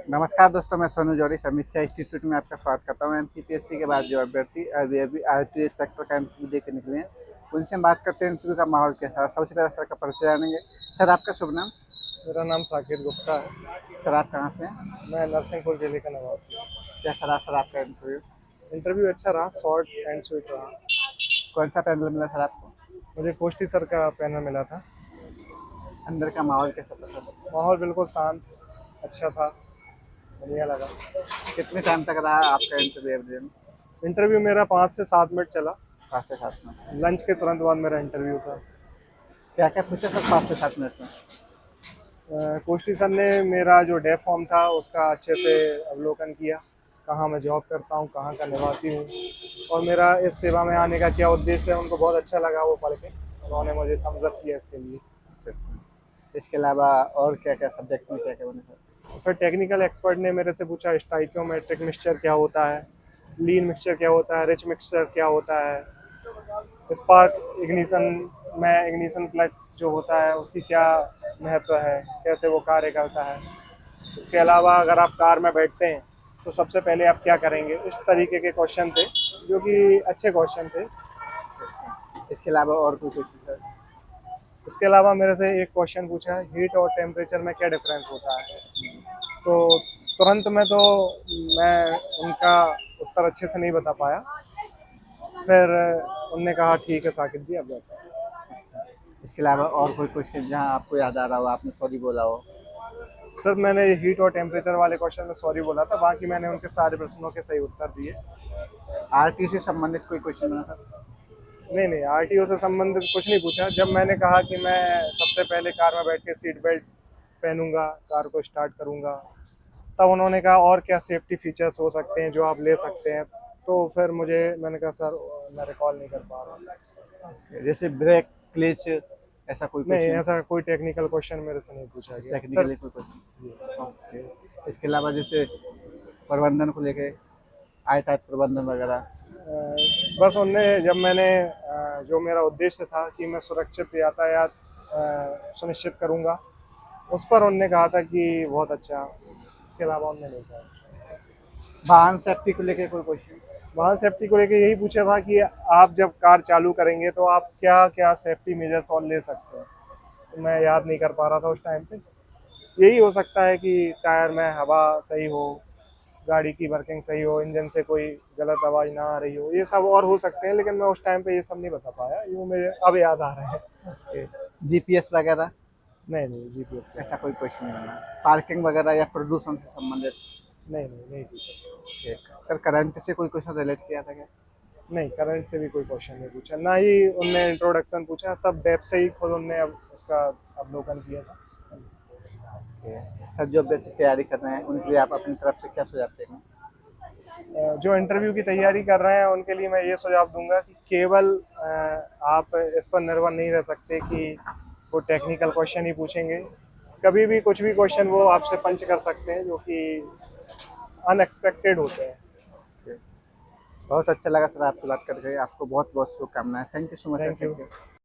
नमस्कार दोस्तों, मैं सोनू जौहरी समीक्षा इंस्टीट्यूट में आपका स्वागत करता हूँ। एमपीएससी के बाद जो अभ्यर्थी अभी अभी आरटी इंस्पेक्टर का इंटरव्यू दे के निकले हैं, उनसे हम बात करते हैं इंटरव्यू का माहौल कैसा है। सबसे पहले सर का परिचय जानेंगे। सर, आपका शुभ नाम? मेरा नाम साकिब गुप्ता है। सर, आप कहाँ से हैं? मैं नरसिंहपुर जिले का निवासी हूँ। कैसा रहा सर आपका इंटरव्यू? इंटरव्यू अच्छा रहा, शॉर्ट एंड स्वीट रहा। कौन सा पैनल मिला सर आपको? मुझे कोष्टी सर का पैनल मिला था। अंदर का माहौल कैसा था सर? माहौल बिल्कुल शांत, अच्छा था, बढ़िया लगा। कितने टाइम तक रहा आपका इंटरव्यू अभी? इंटरव्यू मेरा 5 से 7 मिनट चला। 5 से 7 मिनट। लंच के तुरंत बाद मेरा इंटरव्यू था। क्या क्या पूछा सर 5 से 7 मिनट में? कोष्टी सर ने मेरा जो डेफ फॉर्म था उसका अच्छे से अवलोकन किया, कहाँ मैं जॉब करता हूँ, कहाँ का निवासी हूँ और मेरा इस सेवा में आने का क्या उद्देश्य है। उनको बहुत अच्छा लगा वो पढ़ के, उन्होंने मुझे थम्स अप किया इसके लिए। इसके अलावा और क्या क्या सब्जेक्ट में क्या क्या बने सर? फिर टेक्निकल एक्सपर्ट ने मेरे से पूछा स्टाइकियोमेट्रिक मिक्सचर क्या होता है, लीन मिक्सचर क्या होता है, रिच मिक्सचर क्या होता है, स्पार्क इग्निशन में इग्निशन प्लग जो होता है उसकी क्या महत्व है, कैसे वो कार्य करता है। इसके अलावा अगर आप कार में बैठते हैं तो सबसे पहले आप क्या करेंगे, इस तरीके के क्वेश्चन थे जो कि अच्छे क्वेश्चन थे। इसके अलावा और कोई क्वेश्चन सर? इसके अलावा मेरे से एक क्वेश्चन पूछा है, हीट और टेम्परेचर में क्या डिफरेंस होता है। तो तुरंत में तो मैं उनका उत्तर अच्छे से नहीं बता पाया। फिर उनने कहा ठीक है साकिब जी, अब जैसा। इसके अलावा और कोई क्वेश्चन जहाँ आपको याद आ रहा हो, आपने सॉरी बोला हो? सर मैंने हीट और टेम्परेचर वाले क्वेश्चन में सॉरी बोला था, बाकी मैंने उनके सारे प्रश्नों के सही उत्तर दिए। आरटी से संबंधित कोई क्वेश्चन बना था? नहीं नहीं, आरटीओ से संबंधित कुछ नहीं पूछा। जब मैंने कहा कि मैं सबसे पहले कार में बैठ के सीट बेल्ट पहनूंगा, कार को स्टार्ट करूंगा, तब उन्होंने कहा और क्या सेफ्टी फीचर्स हो सकते हैं जो आप ले सकते हैं। तो फिर मैंने कहा सर मैं रिकॉल नहीं कर पा रहा। जैसे ब्रेक, क्लिच, ऐसा कोई नहीं, क्वेश्चन? ऐसा कोई टेक्निकल क्वेश्चन मेरे से नहीं पूछा गया सर। टेक्निकली कोई क्वेश्चन? ओके। इसके अलावा जैसे प्रबंधन को लेके आयतायत प्रबंधन वगैरह? बस उनने जब मैंने जो मेरा उद्देश्य था कि मैं सुरक्षित यातायात सुनिश्चित करूंगा, उस पर उनने कहा था कि बहुत अच्छा। इसके अलावा उनने नहीं कहा। वाहन सेफ्टी को लेके कोई क्वेश्चन? वाहन सेफ्टी को लेके यही पूछा था कि आप जब कार चालू करेंगे तो आप क्या क्या सेफ्टी मेजर्स और ले सकते हैं। तो मैं याद नहीं कर पा रहा था उस टाइम पे। यही हो सकता है कि टायर में हवा सही हो, गाड़ी की वर्किंग सही हो, इंजन से कोई गलत आवाज़ ना आ रही हो, ये सब और हो सकते हैं, लेकिन मैं उस टाइम पे ये सब नहीं बता पाया। ये मुझे अब याद आ रहे हैं। जीपीएस वगैरह? नहीं नहीं, जीपीएस का ऐसा कोई क्वेश्चन नहीं बना? पार्किंग वगैरह या प्रदूषण से संबंधित? नहीं नहीं, नहीं पूछा। ठीक। सर, करंट से कोई क्वेश्चन रिलेट किया था क्या? नहीं, करंट से भी कोई क्वेश्चन नहीं पूछा, ना ही उनने इंट्रोडक्शन पूछा। सब डेप से ही खुद उनने अब उसका अवलोकन किया था। सर, जो अभ्यर्थी तैयारी कर रहे हैं उनके लिए आप अपनी तरफ से क्या सुझाव देंगे? जो इंटरव्यू की तैयारी कर रहे हैं उनके लिए मैं ये सुझाव दूंगा कि केवल आप इस पर निर्भर नहीं रह सकते कि वो टेक्निकल क्वेश्चन ही पूछेंगे। कभी भी कुछ भी क्वेश्चन वो आपसे पंच कर सकते हैं जो कि अनएक्सपेक्टेड होते हैं। बहुत अच्छा लगा सर आपसे बात करके। आपको बहुत बहुत शुभकामनाएं। Thank you so much sir. Thank you. Thank you.